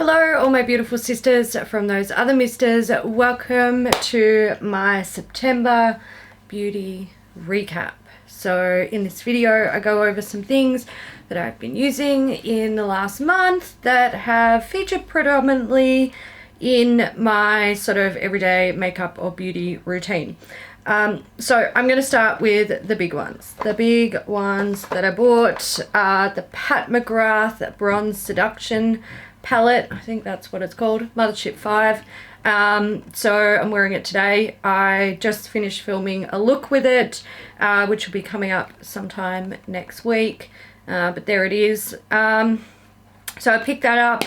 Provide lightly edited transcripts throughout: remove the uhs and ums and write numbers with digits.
Hello all my beautiful sisters from those other misters. Welcome to my September beauty recap. So in this video I go over some things that I've been using in the last month that have featured predominantly in my sort of everyday makeup or beauty routine. So I'm going to start with the big ones. The big ones that I bought are the McGrath Bronze Seduction palette. I think that's what it's called, Mothership 5. So I'm wearing it today. I just finished filming a look with it, which will be coming up sometime next week. But there it is. So I picked that up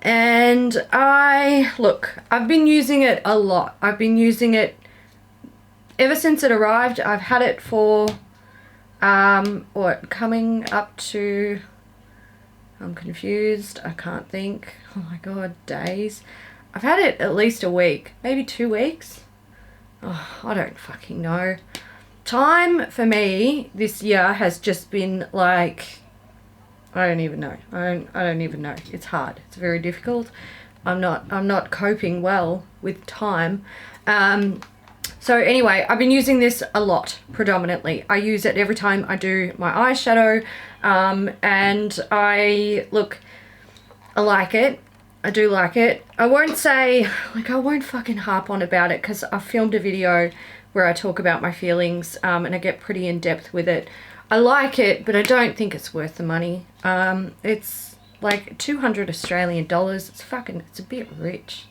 and I've been using it a lot. I've been using it ever since it arrived. I've had it for coming up to, I'm confused, I can't think, oh my god, days. I've had it at least a week, maybe 2 weeks. Oh, I don't fucking know. Time for me this year has just been like, I don't even know. I don't even know. It's hard. It's very difficult. I'm not coping well with time. So anyway, I've been using this a lot, predominantly. I use it every time I do my eyeshadow, and I like it. I do like it. I won't say, I won't fucking harp on about it because I filmed a video where I talk about my feelings, and I get pretty in depth with it. I like it, but I don't think it's worth the money. It's like 200 Australian dollars. It's a bit rich.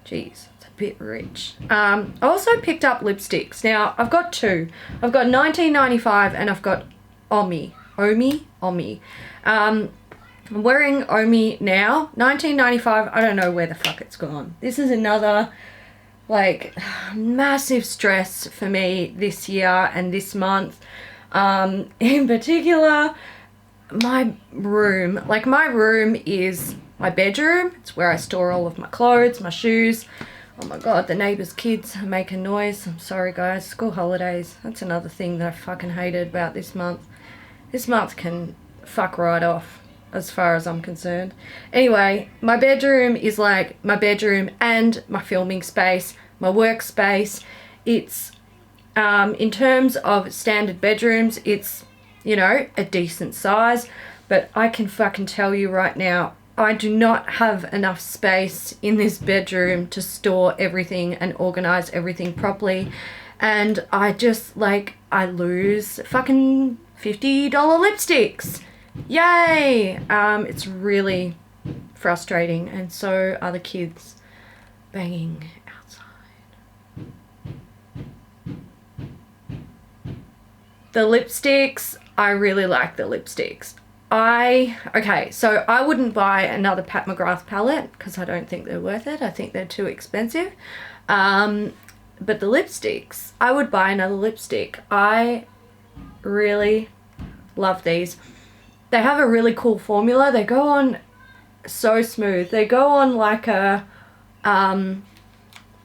Jeez. Bit rich. I also picked up lipsticks. Now I've got two. I've got 1995 and I've got Omi. I'm wearing Omi now. 1995, I don't know where the fuck it's gone. This is another massive stress for me this year and this month. In particular, my room. My room is my bedroom. It's where I store all of my clothes, my shoes. Oh my god, the neighbours' kids are making noise. I'm sorry guys, school holidays. That's another thing that I fucking hated about this month. This month can fuck right off as far as I'm concerned. Anyway, my bedroom is like my bedroom and my filming space, my workspace. It's, in terms of standard bedrooms, it's, you know, a decent size. But I can fucking tell you right now, I do not have enough space in this bedroom to store everything and organize everything properly. And I just, I lose fucking $50 lipsticks. Yay! It's really frustrating, and so are the kids banging outside. The lipsticks, I really like the lipsticks. Okay, so I wouldn't buy another McGrath palette because I don't think they're worth it. I think they're too expensive. But the lipsticks, I would buy another lipstick. I really love these. They have a really cool formula. They go on so smooth. They go on like a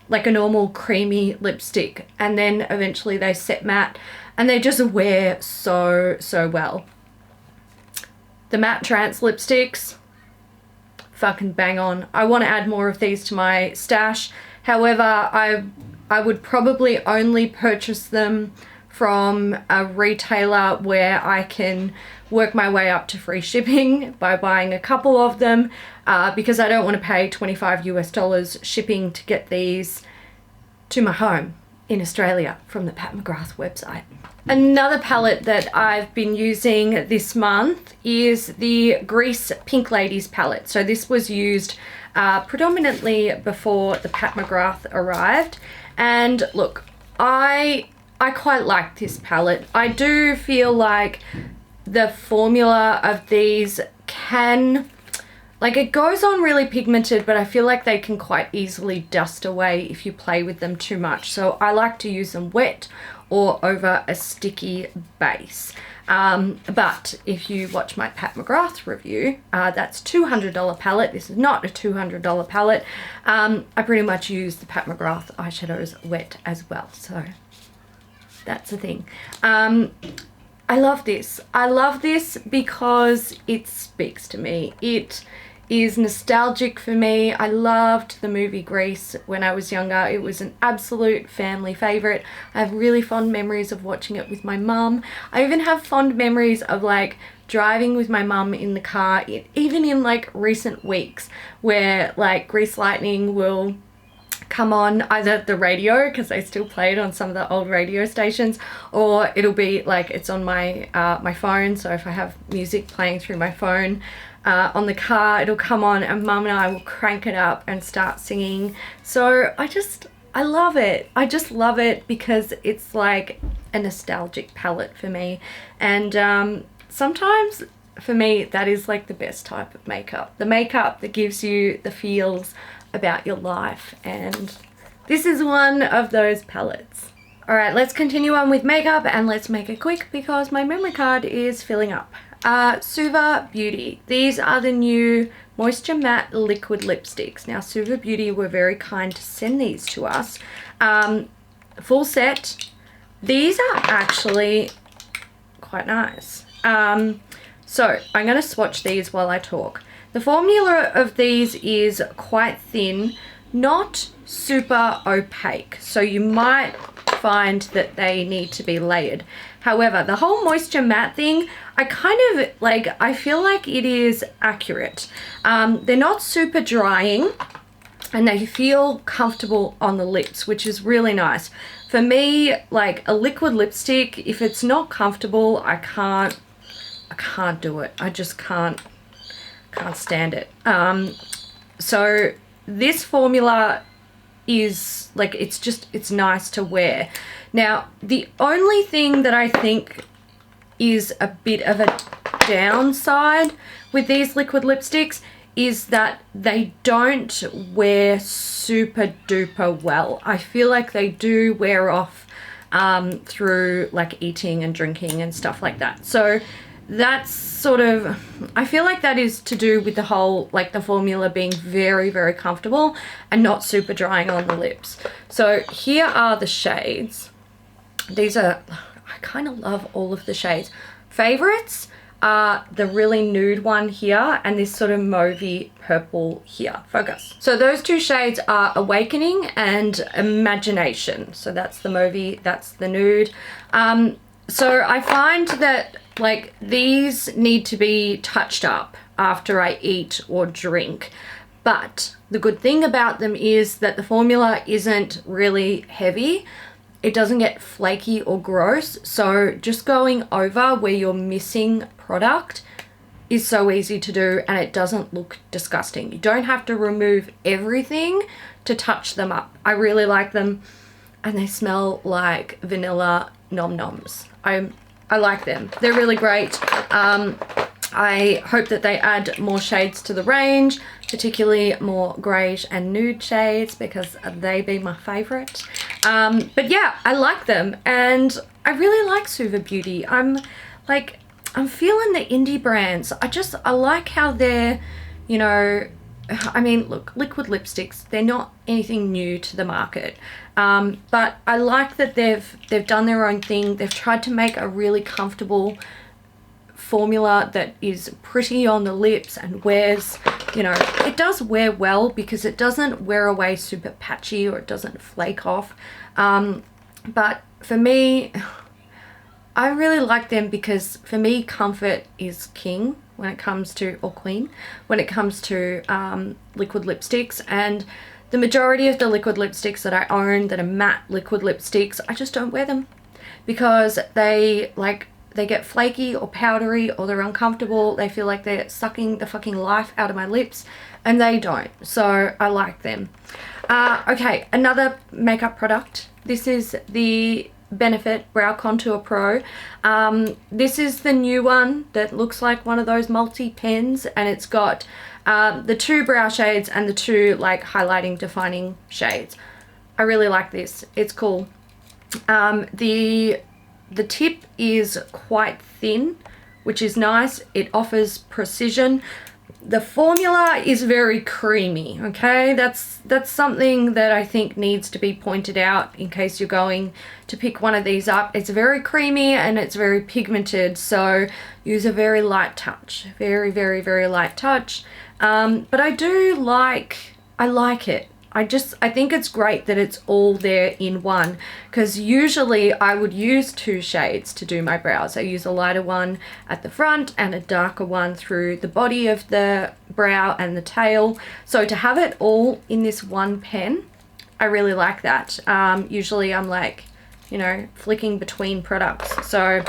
normal creamy lipstick, and then eventually they set matte, and they just wear so well. The matte Trance lipsticks, fucking bang on. I want to add more of these to my stash. However, I would probably only purchase them from a retailer where I can work my way up to free shipping by buying a couple of them, because I don't want to pay $25 US shipping to get these to my home in Australia from the McGrath website. Another palette that I've been using this month is the Grease Pink Ladies palette. So this was used predominantly before the McGrath arrived. And look, I quite like this palette. I do feel like the formula of these can, it goes on really pigmented, but I feel like they can quite easily dust away if you play with them too much. So I like to use them wet or over a sticky base. But if you watch my McGrath review, that's $200 palette. This is not a $200 palette. I pretty much use the McGrath eyeshadows wet as well. So that's the thing. I love this. I love this because it speaks to me. It is nostalgic for me. I loved the movie Grease when I was younger. It was an absolute family favorite. I have really fond memories of watching it with my mum. I even have fond memories of like driving with my mum in the car, even in like recent weeks, where like Grease Lightning will come on either the radio, because they still play it on some of the old radio stations, or it'll be like it's on my my phone. So if I have music playing through my phone on the car, it'll come on and mum and I will crank it up and start singing. So I love it. I just love it because it's like a nostalgic palette for me. And sometimes for me that is like the best type of makeup, the makeup that gives you the feels about your life, and this is one of those palettes. All right, let's continue on with makeup, and let's make it quick because my memory card is filling up. Suva Beauty. These are the new Moisture Matte Liquid Lipsticks. Now, Suva Beauty were very kind to send these to us. Full set. These are actually quite nice. So I'm going to swatch these while I talk. The formula of these is quite thin, not super opaque, so you might find that they need to be layered. However, the whole moisture matte thing, I kind of like, I feel like it is accurate. They're not super drying and they feel comfortable on the lips, which is really nice. For me, like a liquid lipstick, if it's not comfortable, I can't do it. I just can't stand it. So this formula is like, it's nice to wear. Now, the only thing that I think is a bit of a downside with these liquid lipsticks is that they don't wear super duper well. I feel like they do wear off through like eating and drinking and stuff like that. So that's sort of, I feel like that is to do with the whole, like the formula being very, very comfortable and not super drying on the lips. So here are the shades. These are, I kind of love all of the shades. Favorites are the really nude one here and this sort of mauvey purple here. Focus. So those two shades are Awakening and Imagination. So that's the mauvey, that's the nude. So I find that like these need to be touched up after I eat or drink. But the good thing about them is that the formula isn't really heavy. It doesn't get flaky or gross. So just going over where you're missing product is so easy to do and it doesn't look disgusting. You don't have to remove everything to touch them up. I really like them and they smell like vanilla nom noms. I like them. They're really great. I hope that they add more shades to the range, particularly more greyish and nude shades because they be my favourite. But yeah, I like them and I really like Suva Beauty. I'm feeling the indie brands. I like how they're, you know, I mean, look, liquid lipsticks, they're not anything new to the market. But I like that they've done their own thing. They've tried to make a really comfortable formula that is pretty on the lips and wears, you know, it does wear well because it doesn't wear away super patchy or it doesn't flake off. But for me, I really like them because for me, comfort is king when it comes to, or queen, when it comes to liquid lipsticks. And the majority of the liquid lipsticks that I own that are matte liquid lipsticks, I just don't wear them because they get flaky or powdery or they're uncomfortable. They feel like they're sucking the fucking life out of my lips and they don't. So I like them. Okay, another makeup product. This is the Benefit Brow Contour Pro. This is the new one that looks like one of those multi pens and it's got the two brow shades and the two like highlighting defining shades. I really like this. It's cool. The tip is quite thin, which is nice. It offers precision. The formula is very creamy, okay? That's something that I think needs to be pointed out in case you're going to pick one of these up. It's very creamy and it's very pigmented, so use a very light touch. Very, very, very light touch. But I like it. I think it's great that it's all there in one, because usually I would use 2 shades to do my brows. I use a lighter one at the front and a darker one through the body of the brow and the tail. So to have it all in this one pen, I really like that. Usually I'm like, you know, flicking between products. So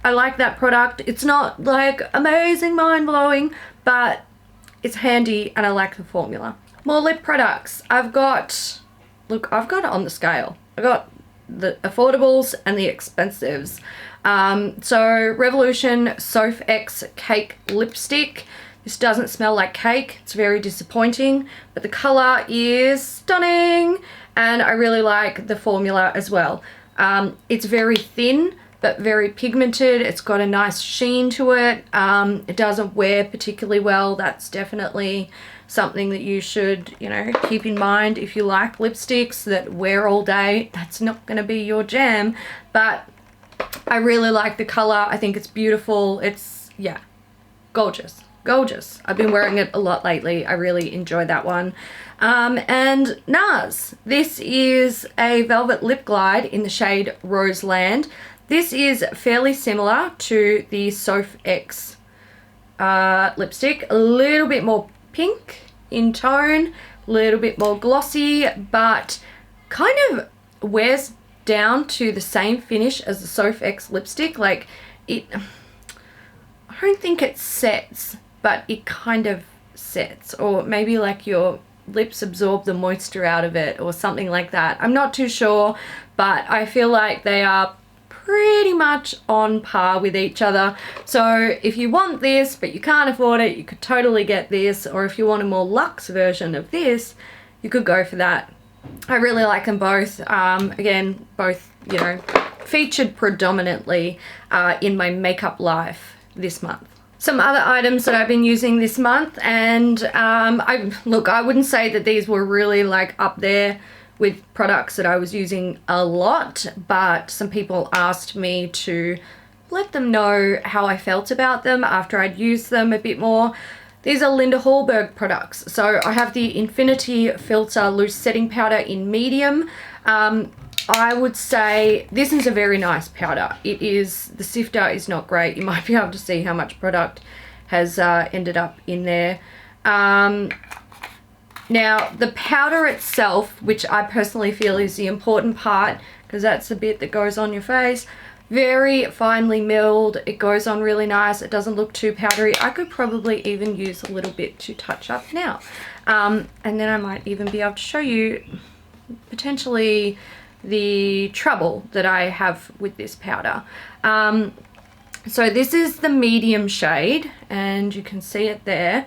I like that product. It's not like amazing, mind-blowing, but it's handy and I like the formula. More lip products. I've got it on the scale. I got the affordables and the expensives. So Revolution Soph X Cake Lipstick. This doesn't smell like cake. It's very disappointing, but the color is stunning and I really like the formula as well. It's very thin but very pigmented. It's got a nice sheen to it. It doesn't wear particularly well. That's definitely something that you should, you know, keep in mind if you like lipsticks that wear all day. That's not going to be your jam, but I really like the color. I think it's beautiful. It's, yeah, gorgeous. Gorgeous. I've been wearing it a lot lately. I really enjoy that one. And NARS. This is a Velvet Lip Glide in the shade Roseland. This is fairly similar to the Soph X lipstick. A little bit more pink in tone, a little bit more glossy, but kind of wears down to the same finish as the Soph X lipstick. Like it, I don't think it sets, but it kind of sets, or maybe like your lips absorb the moisture out of it or something like that. I'm not too sure, but I feel like they are pretty much on par with each other. So if you want this but you can't afford it, you could totally get this, or if you want a more luxe version of this, you could go for that. I really like them both. Again, both, you know, featured predominantly in my makeup life this month. Some other items that I've been using this month, and I wouldn't say that these were really like up there with products that I was using a lot, but some people asked me to let them know how I felt about them after I'd used them a bit more. These are Linda Hallberg products. So I have the Infinity Filter Loose Setting Powder in medium. I would say this is a very nice powder. It is, the sifter is not great. You might be able to see how much product has ended up in there. Now, the powder itself, which I personally feel is the important part, because that's the bit that goes on your face, very finely milled. It goes on really nice. It doesn't look too powdery. I could probably even use a little bit to touch up now. And then I might even be able to show you potentially the trouble that I have with this powder. So this is the medium shade, and you can see it there.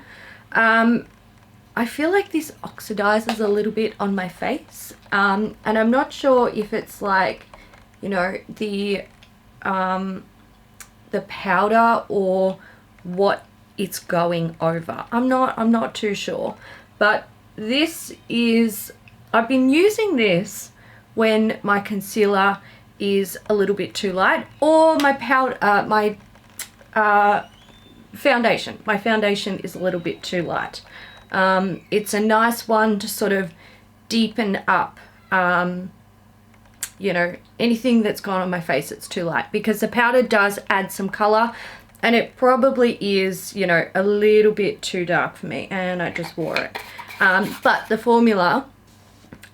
I feel like this oxidizes a little bit on my face, and I'm not sure if it's like, you know, the powder or what it's going over. I'm not too sure, but this is, I've been using this when my concealer is a little bit too light, or my powder, my foundation. My foundation is a little bit too light. It's a nice one to sort of deepen up, you know, anything that's gone on my face that's too light, because the powder does add some color, and it probably is, you know, a little bit too dark for me, and I just wore it. But the formula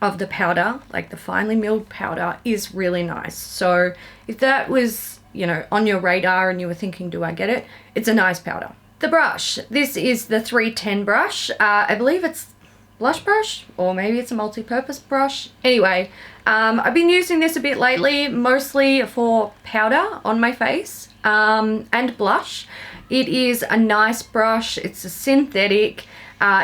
of the powder, like the finely milled powder, is really nice. So if that was, you know, on your radar and you were thinking, do I get it? It's a nice powder. The brush, this is the 310 brush. I believe it's blush brush, or maybe it's a multi-purpose brush. Anyway, I've been using this a bit lately, mostly for powder on my face and blush. It is a nice brush. It's a synthetic.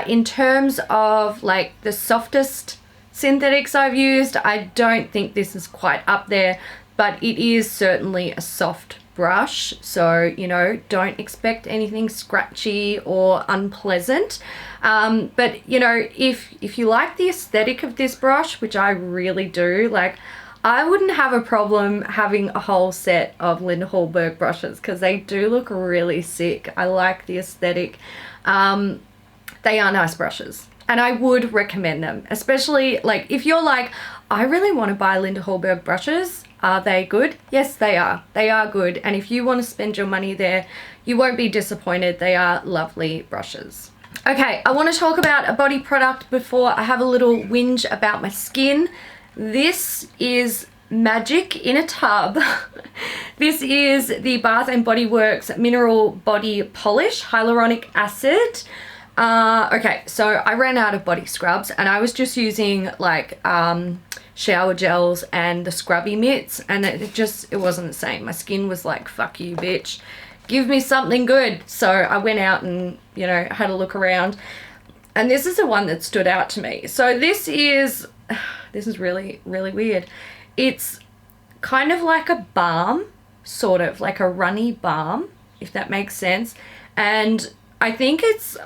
In terms of like the softest synthetics I've used, I don't think this is quite up there, but it is certainly a soft brush, so, you know, don't expect anything scratchy or unpleasant. But, you know, if you like the aesthetic of this brush, which I really do, like, I wouldn't have a problem having a whole set of Linda Hallberg brushes, because they do look really sick. I like the aesthetic. They are nice brushes and I would recommend them, especially like if you're like, I really want to buy Linda Hallberg brushes. Are they good? Yes, they are. They are good. And if you want to spend your money there, you won't be disappointed. They are lovely brushes. Okay, I want to talk about a body product before I have a little whinge about my skin. This is magic in a tub. This is the Bath & Body Works Mineral Body Polish Hyaluronic Acid. Okay, so I ran out of body scrubs and I was just using like shower gels and the scrubby mitts, and it wasn't the same. My skin was like, fuck you, bitch. Give me something good. So I went out and, you know, had a look around. And this is the one that stood out to me. So this is really, really weird. It's kind of like a balm, sort of like a runny balm, if that makes sense. And I think it's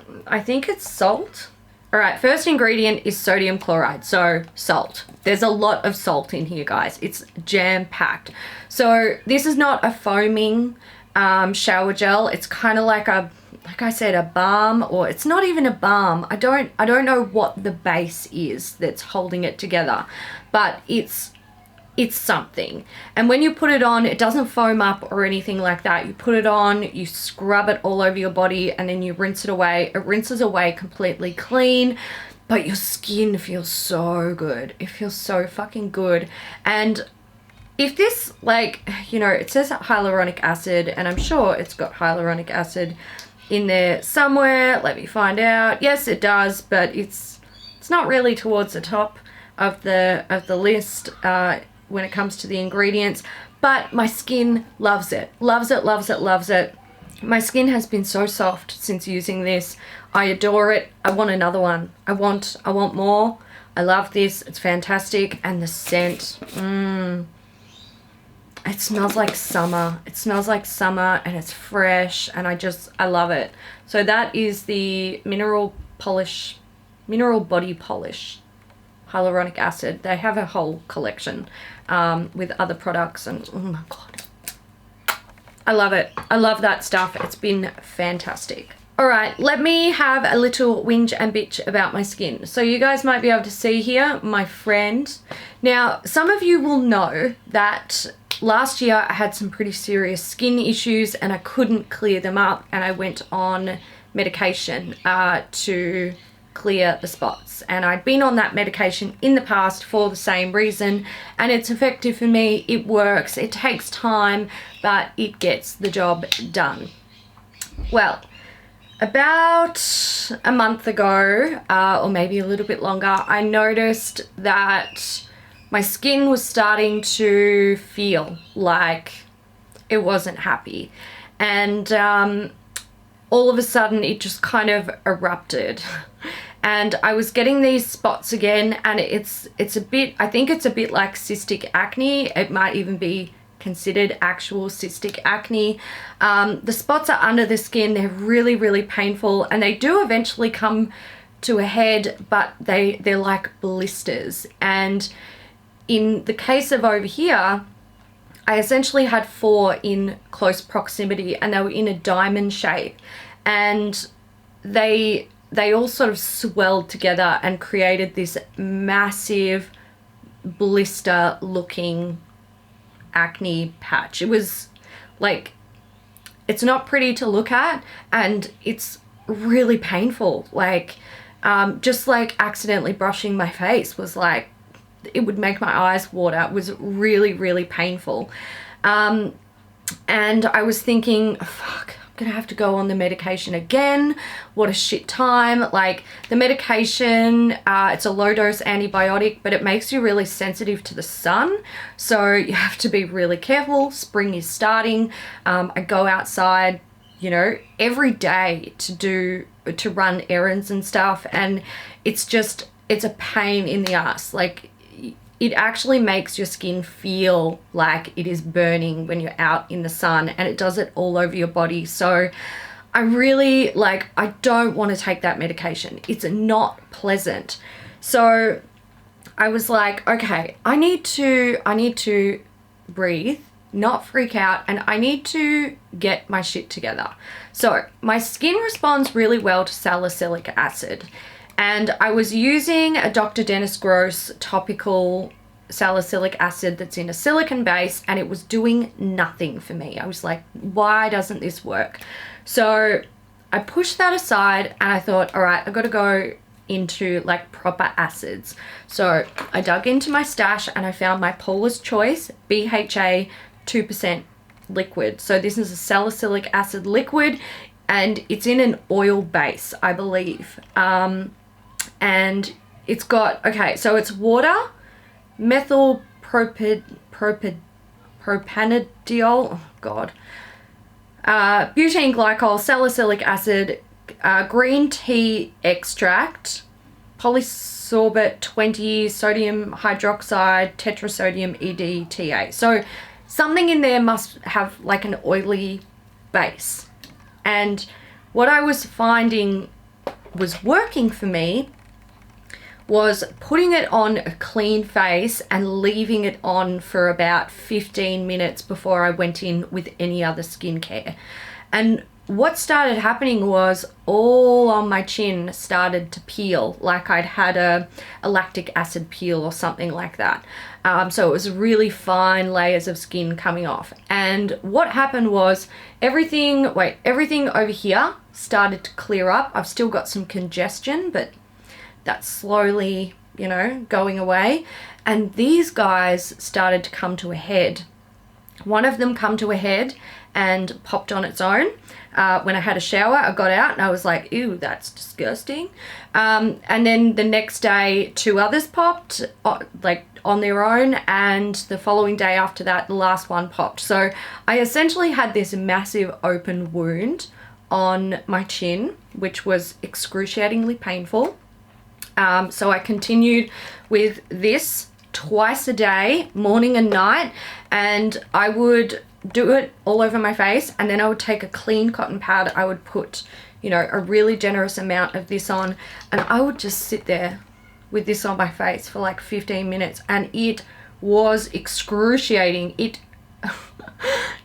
salt. All right, first ingredient is sodium chloride, so salt. There's a lot of salt in here, guys. It's jam-packed. So this is not a foaming shower gel. It's kind of like I said, a balm, or it's not even a balm. I don't know what the base is that's holding it together, but it's something. And when you put it on, it doesn't foam up or anything like that. You put it on, you scrub it all over your body, and then you rinse it away. It rinses away completely clean, but your skin feels so good. It feels so fucking good. And if this, like, you know, it says hyaluronic acid, and I'm sure it's got hyaluronic acid in there somewhere. Let me find out. Yes, it does, but it's not really towards the top of the list when it comes to the ingredients. But my skin loves it. Loves it, loves it, loves it. My skin has been so soft since using this. I adore it. I want another one. I want more. I love this. It's fantastic. And the scent, it smells like summer. It smells like summer, and it's fresh, and I love it. So that is the Mineral Body Polish Hyaluronic Acid. They have a whole collection with other products, and oh my god, I love it. I love that stuff. It's been fantastic. All right, let me have a little whinge and bitch about my skin. So you guys might be able to see here my friend. Now, some of you will know that last year I had some pretty serious skin issues and I couldn't clear them up, and I went on medication to clear the spots. And I'd been on that medication in the past for the same reason, and it's effective for me. It works. It takes time, but it gets the job done. Well, about a month ago, or maybe a little bit longer, I noticed that my skin was starting to feel like it wasn't happy. And all of a sudden it just kind of erupted. And I was getting these spots again, and it's a bit, I think it's a bit like cystic acne. It might even be considered actual cystic acne. The spots are under the skin. They're really, really painful, and they do eventually come to a head, but they're like blisters. And in the case of over here, I essentially had 4 in close proximity, and they were in a diamond shape, and they all sort of swelled together and created this massive blister looking acne patch. It was like, it's not pretty to look at, and it's really painful. Like just like accidentally brushing my face was like, it would make my eyes water. It was really, really painful. And I was thinking, fuck, I'm gonna have to go on the medication again. What a shit time. Like, the medication, it's a low dose antibiotic, but it makes you really sensitive to the sun. So you have to be really careful. Spring is starting. I go outside, you know, every day to run errands and stuff. And it's a pain in the ass. Like, it actually makes your skin feel like it is burning when you're out in the sun, and it does it all over your body. So I really, like, I don't want to take that medication. It's not pleasant. So I was like, okay, I need to breathe not freak out, and I need to get my shit together. So my skin responds really well to salicylic acid, and I was using a Dr. Dennis Gross topical salicylic acid that's in a silicone base, and it was doing nothing for me. I was like, why doesn't this work? So I pushed that aside and I thought, all right, I've got to go into like proper acids. So I dug into my stash and I found my Paula's Choice BHA 2% liquid. So this is a salicylic acid liquid, and it's in an oil base, I believe. And it's got, okay, so it's water, methyl propanediol, oh God, butane glycol, salicylic acid, green tea extract, polysorbate 20, sodium hydroxide, tetrasodium EDTA. So something in there must have like an oily base. And what I was finding was working for me was putting it on a clean face and leaving it on for about 15 minutes before I went in with any other skincare. And what started happening was all on my chin started to peel, like I'd had a lactic acid peel or something like that. So it was really fine layers of skin coming off. And what happened was everything over here started to clear up. I've still got some congestion, but that's slowly, you know, going away. And these guys started to come to a head. One of them come to a head and popped on its own. When I had a shower, I got out and I was like, ew, that's disgusting. And then the next day, 2 others popped, like on their own, and the following day after that, the last one popped. So I essentially had this massive open wound on my chin, which was excruciatingly painful. So I continued with this twice a day, morning and night, and I would do it all over my face, and then I would take a clean cotton pad. I would put, you know, a really generous amount of this on, and I would just sit there with this on my face for like 15 minutes, and it was excruciating. It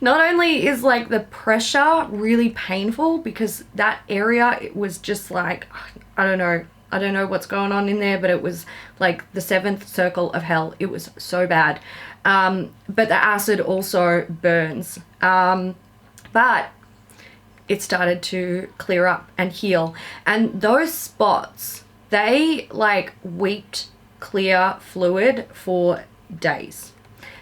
not only is like the pressure really painful, because that area, it was just like, I don't know what's going on in there, but it was like the 7th circle of hell. It was so bad. But the acid also burns. But it started to clear up and heal. And those spots, they like weeped clear fluid for days.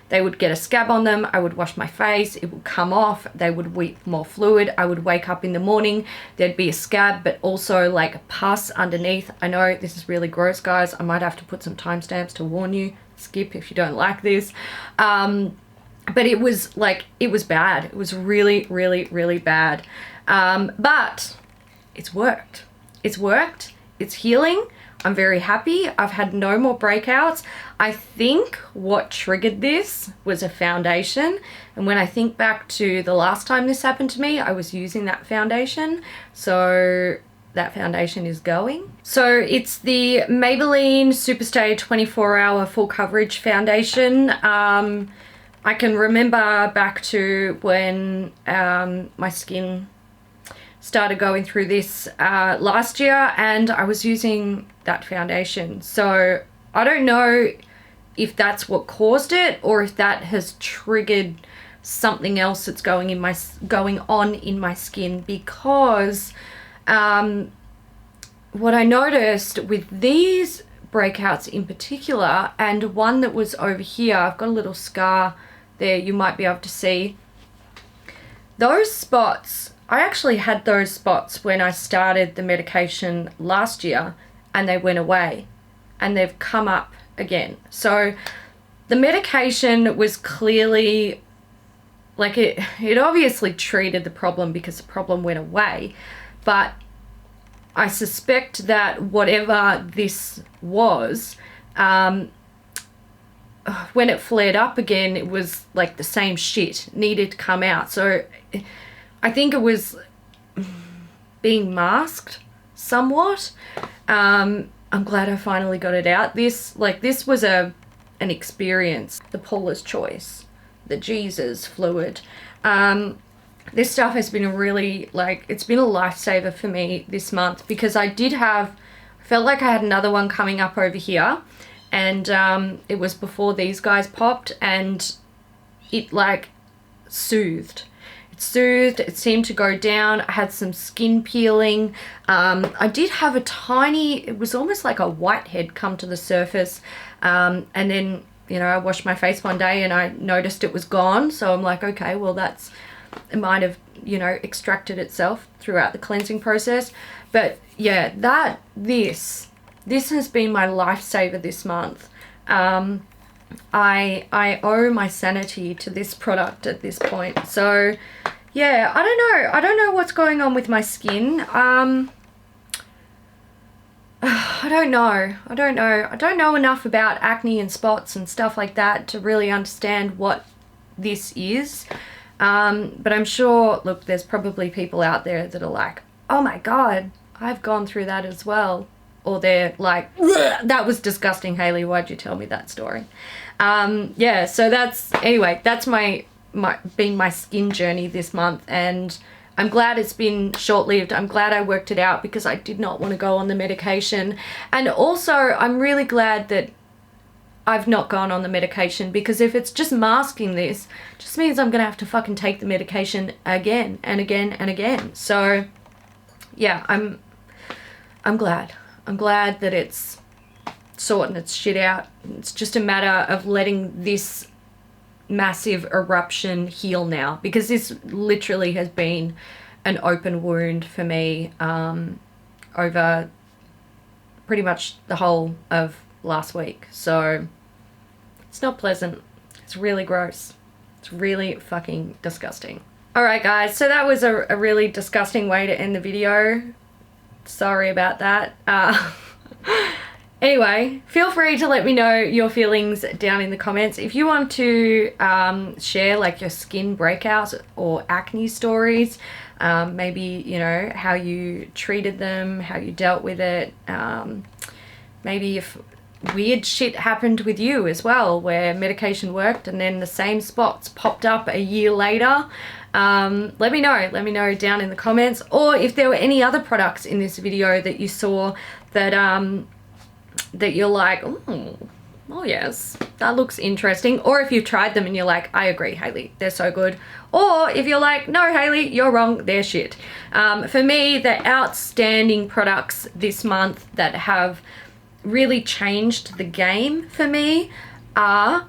They would get a scab on them. I would wash my face. It would come off. They would weep more fluid. I would wake up in the morning. There'd be a scab, but also like pus underneath. I know this is really gross, guys. I might have to put some timestamps to warn you. Skip if you don't like this. But it was like, it was bad. It was really, really, really bad. But it's worked. It's worked. It's healing. I'm very happy. I've had no more breakouts. I think what triggered this was a foundation. And when I think back to the last time this happened to me, I was using that foundation. So that foundation is going. So it's the Maybelline Superstay 24-Hour Full Coverage Foundation. I can remember back to when my skin started going through this last year, and I was using that foundation. So I don't know if that's what caused it, or if that has triggered something else that's going on in my skin, because what I noticed with these breakouts in particular, and one that was over here, I've got a little scar there, you might be able to see. Those spots, I actually had those spots when I started the medication last year, and they went away, and they've come up again. So the medication was clearly, like, it obviously treated the problem because the problem went away, but I suspect that whatever this was, when it flared up again, it was like the same shit needed to come out. So I think it was being masked somewhat. I'm glad I finally got it out. This was an experience. The Paula's Choice. the Jesus fluid. This stuff has been really, like, it's been a lifesaver for me this month, because I felt like I had another one coming up over here, and it was before these guys popped, and it like soothed. It seemed to go down. I had some skin peeling. I did have a tiny, it was almost like a whitehead come to the surface, and then, you know, I washed my face one day and I noticed it was gone, so I'm like, okay, well, it might have, you know, extracted itself throughout the cleansing process. But yeah, this has been my lifesaver this month. I owe my sanity to this product at this point. So yeah, I don't know what's going on with my skin. I don't know. I don't know enough about acne and spots and stuff like that to really understand what this is. But I'm sure, look, there's probably people out there that are like, oh my God, I've gone through that as well. Or they're like, that was disgusting, Hayley, why'd you tell me that story? Yeah, so that's been my skin journey this month, and I'm glad it's been short-lived. I'm glad I worked it out, because I did not want to go on the medication. And also, I'm really glad that I've not gone on the medication, because if it's just masking this, it just means I'm gonna have to fucking take the medication again and again and again. So yeah, I'm glad. I'm glad that it's sorting its shit out. It's just a matter of letting this massive eruption heal now, because this literally has been an open wound for me over pretty much the whole of last week. So it's not pleasant. It's really gross. It's really fucking disgusting. Alright guys, so that was a really disgusting way to end the video. Sorry about that. Anyway, feel free to let me know your feelings down in the comments. If you want to share like your skin breakouts or acne stories, maybe, you know, how you treated them, how you dealt with it, maybe if weird shit happened with you as well, where medication worked and then the same spots popped up a year later. Let me know down in the comments. Or if there were any other products in this video that you saw that that you're like, oh yes, that looks interesting. Or if you've tried them and you're like, I agree, Hayley, they're so good. Or if you're like, no, Hayley, you're wrong, they're shit. For me, the outstanding products this month that have really changed the game for me are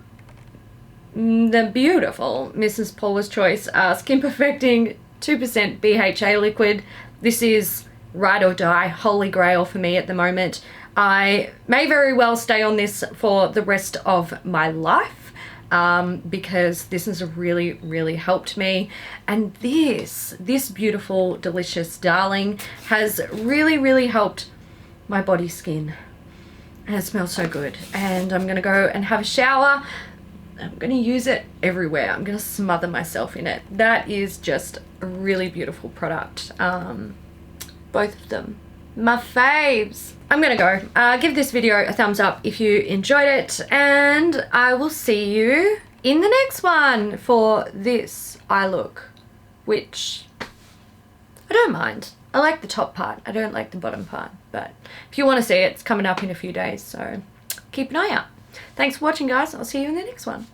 the beautiful Mrs. Paula's Choice Skin Perfecting 2% BHA liquid. This is ride or die, holy grail for me at the moment. I may very well stay on this for the rest of my life because this has really, really helped me. And this beautiful, delicious darling has really, really helped my body skin. And it smells so good. And I'm going to go and have a shower. I'm going to use it everywhere. I'm going to smother myself in it. That is just a really beautiful product. Both of them. My faves. I'm going to go. Give this video a thumbs up if you enjoyed it. And I will see you in the next one for this eye look. Which I don't mind. I like the top part. I don't like the bottom part. But if you want to see it, it's coming up in a few days. So keep an eye out. Thanks for watching, guys. I'll see you in the next one.